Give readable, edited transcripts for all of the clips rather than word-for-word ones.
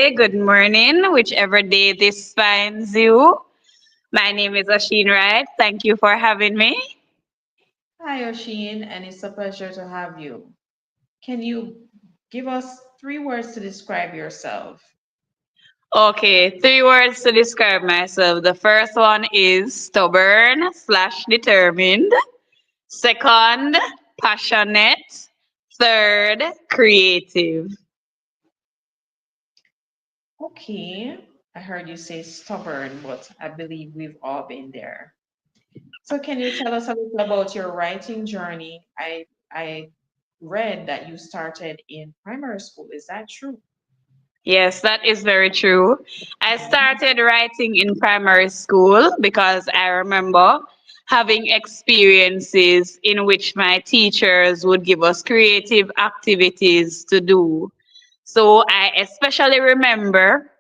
day, good morning, whichever day this finds you. My name is Asheen Wright. Thank you for having me. Hi, Oshin, and it's a pleasure to have you. Can you give us three words to describe yourself? Okay, three words to describe myself. The first one is stubborn slash determined. Second, passionate. Third, creative. Okay, I heard you say stubborn, but I believe we've all been there. So, can you tell us a little about your writing journey? I read that you started in primary school. Is that true? Yes, that is very true. I started writing in primary school because I remember having experiences in which my teachers would give us creative activities to do. So I especially remember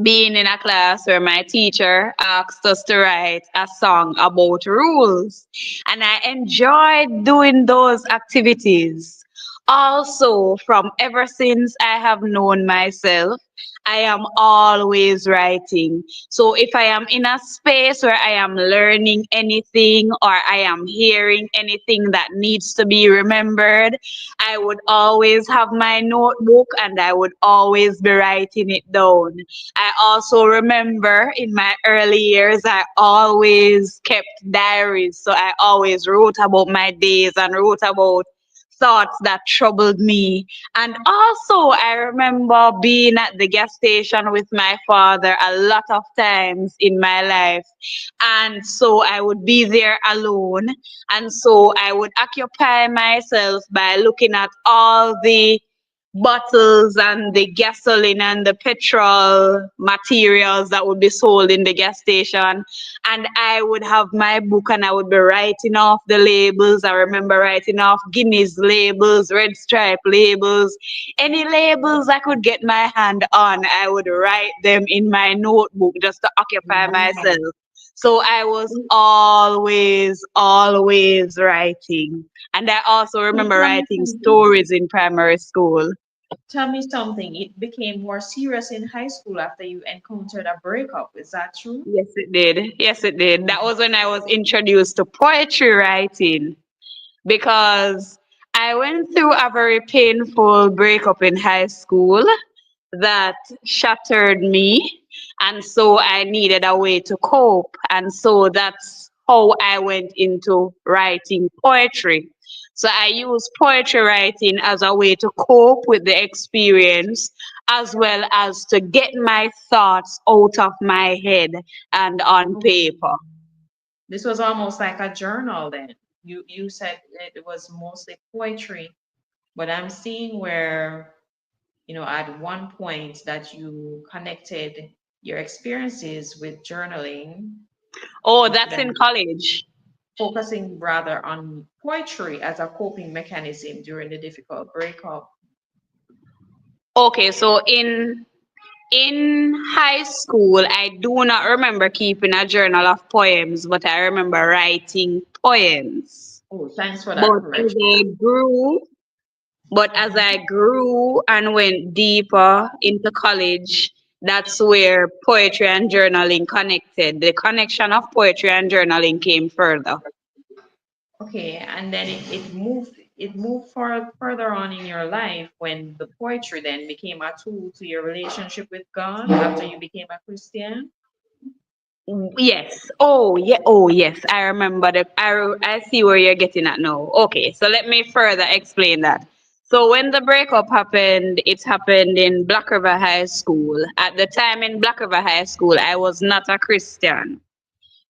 being in a class where my teacher asked us to write a song about rules. And I enjoyed doing those activities. Also, from ever since I have known myself, I am always writing. So if I am in a space where I am learning anything or I am hearing anything that needs to be remembered, I would always have my notebook and I would always be writing it down. I also remember in my early years, I always kept diaries. So I always wrote about my days and wrote about thoughts that troubled me. And also, I remember being at the gas station with my father a lot of times in my life. And so I would be there alone. And so I would occupy myself by looking at all the bottles and the gasoline and the petrol materials that would be sold in the gas station. And I would have my book and I would be writing off the labels. I remember writing off Guinness labels, Red Stripe labels, any labels I could get my hand on, I would write them in my notebook just to occupy Wow. myself. So I was always writing. And I also So remember tell me writing something. stories in primary school. Tell me something. It became more serious in high school after you encountered a breakup. Is that true? Yes, it did. Yes, it did. That was when I was introduced to poetry writing because I went through a very painful breakup in high school that shattered me. And so I needed a way to cope. And so that's how I went into writing poetry. So I use poetry writing as a way to cope with the experience as well as to get my thoughts out of my head and on Okay. paper. This was almost like a journal then. You said it was mostly poetry, but I'm seeing where, at one point that you connected your experiences with journaling, Oh, with that's in college. focusing rather on poetry as a coping mechanism during the difficult breakup. Okay, so in high school, I do not remember keeping a journal of poems, but I remember writing poems. Oh, thanks for that But as correction. I grew, but as I grew and went deeper into college, that's where poetry and journaling connected. The connection of poetry and journaling came further. Okay, and then it moved further on in your life when the poetry then became a tool to your relationship with God after you became a Christian. Yes. Oh, yeah. Oh, yes. I remember I see where you're getting at now. Okay, so let me further explain that. So when the breakup happened, it happened in Black River High School. At the time in Black River High School, I was not a Christian.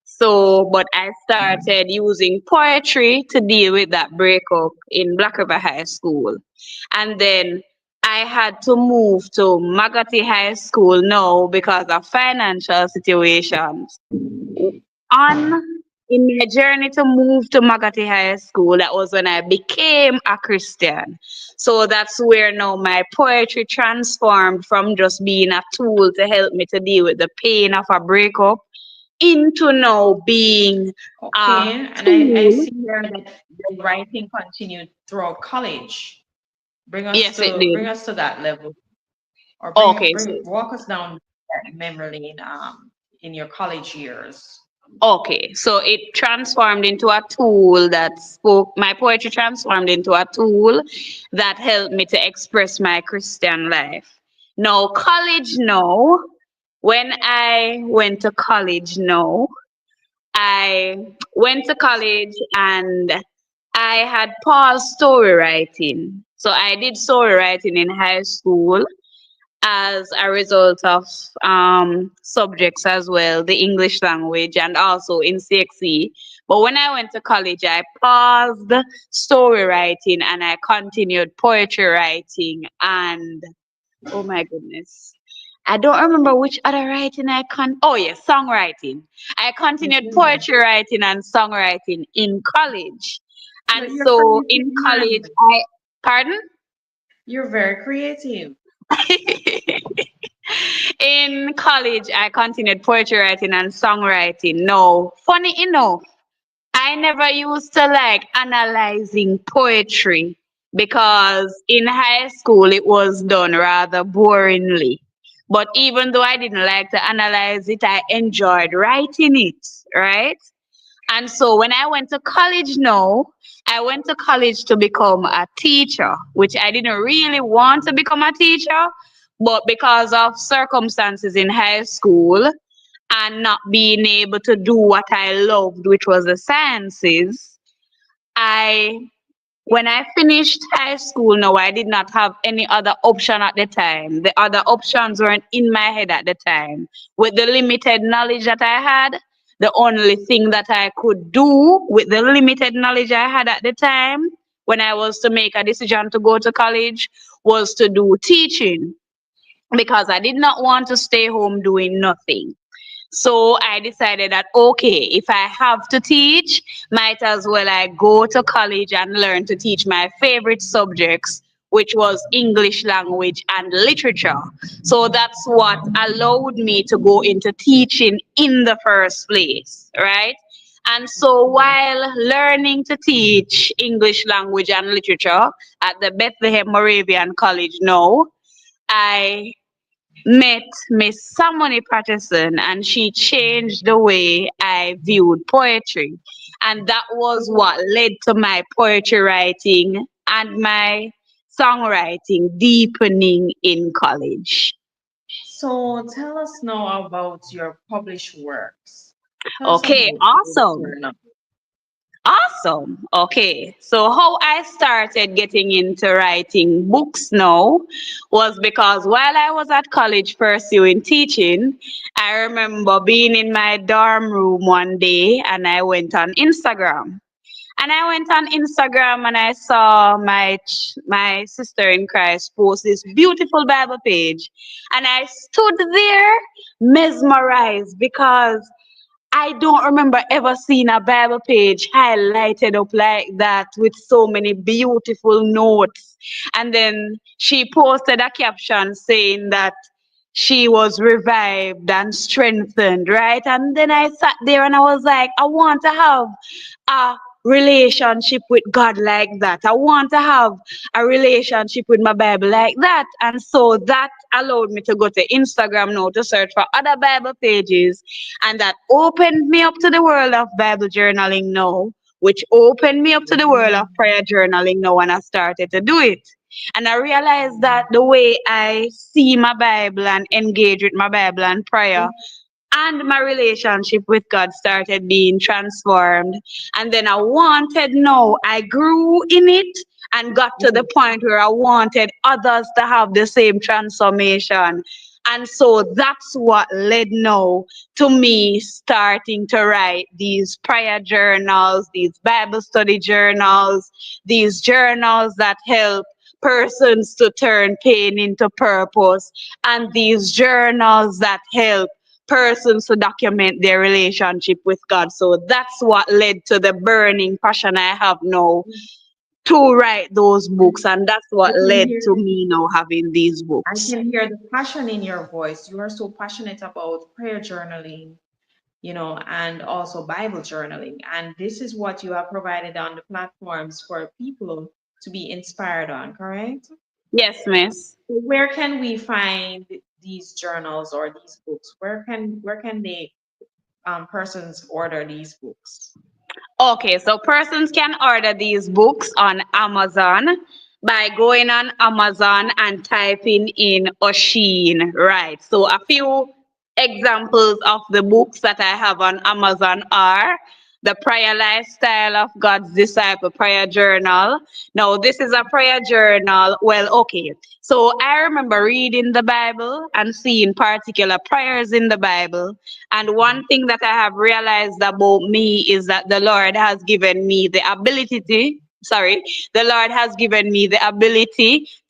So, but I started using poetry to deal with that breakup in Black River High School. And then I had to move to Magati High School now because of financial situations. On in my journey to move to Magati High School, that was when I became a Christian. So that's where now my poetry transformed from just being a tool to help me to deal with the pain of a breakup into now being a Okay, and I tool. see here that the writing continued throughout college. Bring us Yes, it to did. bring us to that level. or Okay, so walk us down that memory lane in your college years. okay, so it transformed into a tool that spoke, my poetry transformed into a tool that helped me to express my Christian life. Now, college, no. When I went to college, no. I went to college and I had paused story writing. So I did story writing in high school as a result of subjects as well, the English language and also in CXE. But when I went to college, I paused story writing and I continued poetry writing and oh my goodness. I don't remember which other writing oh yes, songwriting. I continued Okay. poetry writing and songwriting in college. And You're so creative in college, man. pardon? You're very creative. In college, I continued poetry writing and songwriting. No, funny enough, I never used to like analyzing poetry because in high school it was done rather boringly. But even though I didn't like to analyze it, I enjoyed writing it, right? And so when I went to college now, I went to college to become a teacher, which I didn't really want to become a teacher, but because of circumstances in high school and not being able to do what I loved, which was the sciences, I when I finished high school, no, I did not have any other option at the time. The other options weren't in my head at the time. With the limited knowledge that I had, the only thing that I could do with the limited knowledge I had at the time, when I was to make a decision to go to college, was to do teaching because I did not want to stay home doing nothing. So I decided that okay, if I have to teach, might as well I go to college and learn to teach my favorite subjects, which was English language and literature. So that's what allowed me to go into teaching in the first place, right? And so while learning to teach English language and literature at the Bethlehem Moravian College now, I met Miss Samoni Patterson and she changed the way I viewed poetry. And that was what led to my poetry writing and my songwriting deepening in college. So tell us now about your published works. Tell us Okay, about the awesome. journal. Awesome. Okay. So how I started getting into writing books now was because while I was at college pursuing teaching, I remember being in my dorm room one day and I went on Instagram. And I went on Instagram and I saw my sister in Christ post this beautiful Bible page. And I stood there mesmerized because I don't remember ever seeing a Bible page highlighted up like that with so many beautiful notes. And then she posted a caption saying that she was revived and strengthened, right? And then I sat there and I was like, I want to have a relationship with God like that. I want to have a relationship with my Bible like that. And so that allowed me to go to Instagram now to search for other Bible pages. And that opened me up to the world of Bible journaling now, which opened me up to the world of prayer journaling now when I started to do it. And I realized that the way I see my Bible and engage with my Bible and prayer and my relationship with God started being transformed. And then I grew in it and got to the point where I wanted others to have the same transformation. And so that's what led now to me starting to write these prayer journals, these Bible study journals, these journals that help persons to turn pain into purpose, and these journals that help persons to document their relationship with God. So that's what led to the burning passion I have now to write those books, and that's I what can led hear to me now having these I books. can hear the passion in your voice. You are so passionate about prayer journaling, and also Bible journaling. And this is what you have provided on the platforms for people to be inspired on, correct? Yes, miss. Where can we find these journals or these books? Where can they persons order these books? Okay, so persons can order these books on Amazon by going on Amazon and typing in Oshin, right? So a few examples of the books that I have on Amazon are The Prayer Lifestyle of God's Disciple Prayer Journal. Now, this is a prayer journal. Well, okay. So I remember reading the Bible and seeing particular prayers in the Bible, and one thing that I have realized about me is that the Lord has given me the ability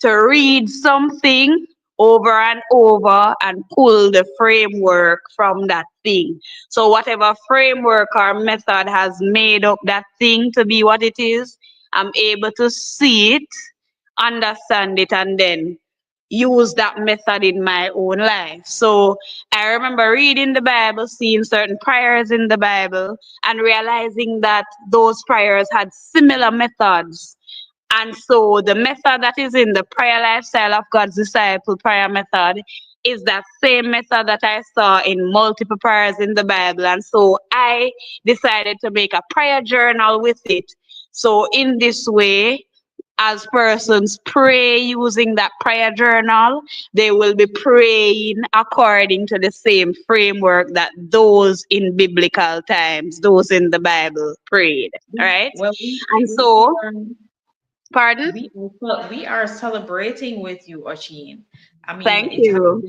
to read something over and over and pull the framework from that thing. So, whatever framework or method has made up that thing to be what it is, I'm able to see it, understand it, and then use that method in my own life. So I remember reading the Bible, seeing certain prayers in the Bible, and realizing that those prayers had similar methods. And so the method that is in the prayer lifestyle of God's disciple prayer method is that same method that I saw in multiple prayers in the Bible. And so I decided to make a prayer journal with it. So in this way, as persons pray using that prayer journal, they will be praying according to the same framework that those in biblical times, those in the Bible prayed. Right? Well, And we so, are pardon? we are celebrating with you, Oshin. I mean, Thank it has you.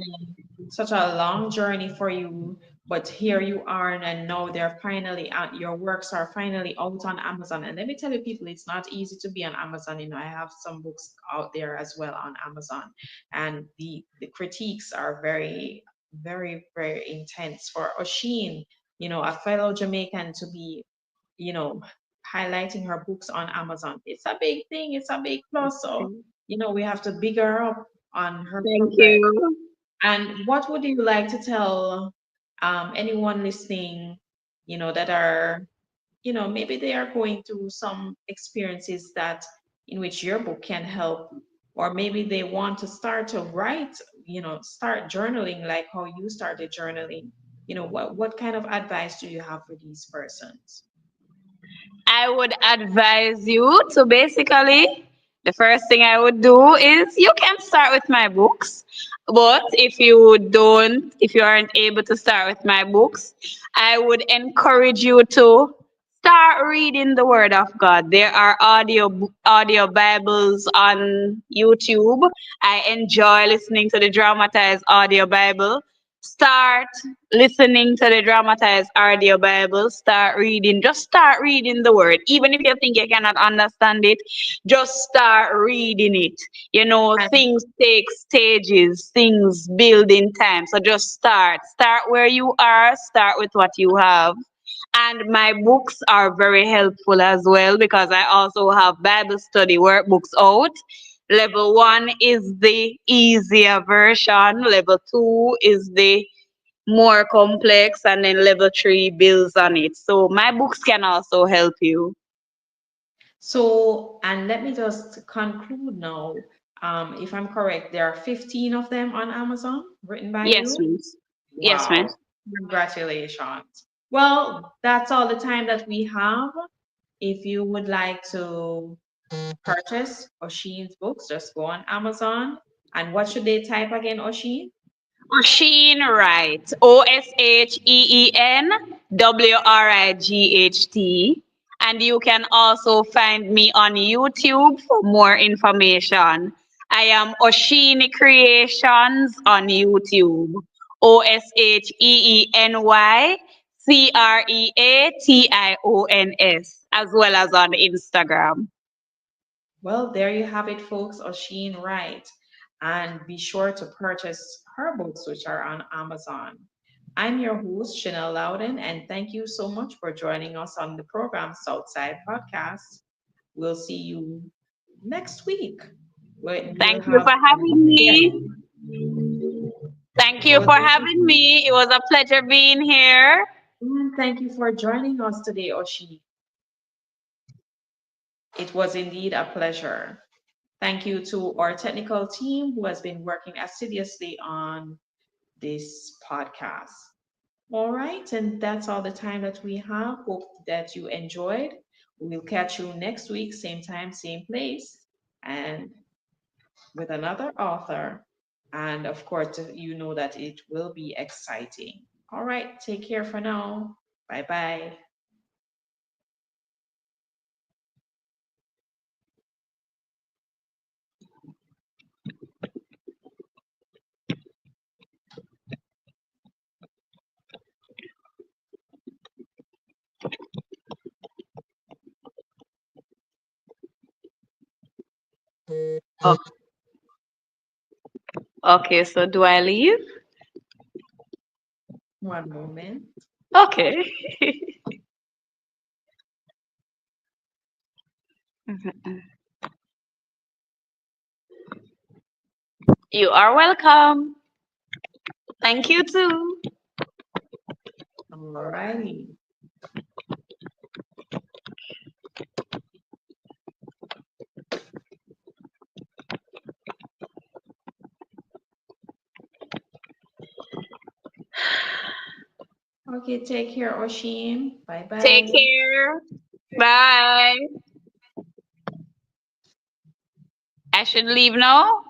been such a long journey for you, but here you are, and now they're finally out. Your works are finally out on Amazon. And let me tell you, people, it's not easy to be on Amazon. I have some books out there as well on Amazon, and the critiques are very, very, very intense. For Oshin, a fellow Jamaican, to be you know, highlighting her books on Amazon. It's a big thing, it's a big plus. So, we have to big her up on her Thank progress. you. And what would you like to tell anyone listening, that are, maybe they are going through some experiences that in which your book can help, or maybe they want to start to write, start journaling like how you started journaling. What kind of advice do you have for these persons? I would advise you to basically, the first thing I would do is you can start with my books. But if you aren't able to start with my books, I would encourage you to start reading the Word of God. There are audio Bibles on YouTube. I enjoy listening to the dramatized audio Bible. Start listening to the dramatized audio Bible, start reading the word. Even if you think you cannot understand it, just start reading it. And Things take stages, things build in time. So just start where you are, start with what you have. And my books are very helpful as well because I also have Bible study workbooks out. Level 1 is the easier version, level 2 is the more complex, and then level 3 builds on it. So my books can also help you. and let me just conclude now. If I'm correct, there are 15 of them on Amazon written by Yes, you. miss. Yes, Wow. miss. Congratulations. Well, that's all the time that we have. If you would like to purchase Oshin's books, just go on Amazon. And what should they type again, Oshin? Osheen Wright. OSHEEN WRIGHT. And you can also find me on YouTube for more information. I am Oshini Creations on YouTube. OSHEENYCREATIONS, as well as on Instagram. Well, there you have it, folks. Oshin Wright. And be sure to purchase her books, which are on Amazon. I'm your host, Chanel Loudon, and thank you so much for joining us on the program Southside Podcast. We'll see you next week. We'll Thank you have for having yes. me. Thank you Well, for having me. It was a pleasure being here. thank you for joining us today, Oshi. It was indeed a pleasure. Thank you to our technical team who has been working assiduously on this podcast. All right, and that's all the time that we have. Hope that you enjoyed. We'll catch you next week, same time, same place, and with another author. And of course, you know that it will be exciting. All right, take care for now. Bye bye. Oh, okay, so do I leave? One moment. Okay. You are welcome. Thank you too. All righty. Okay, take care, Oshim. Bye Take bye. care. Bye. I should leave now.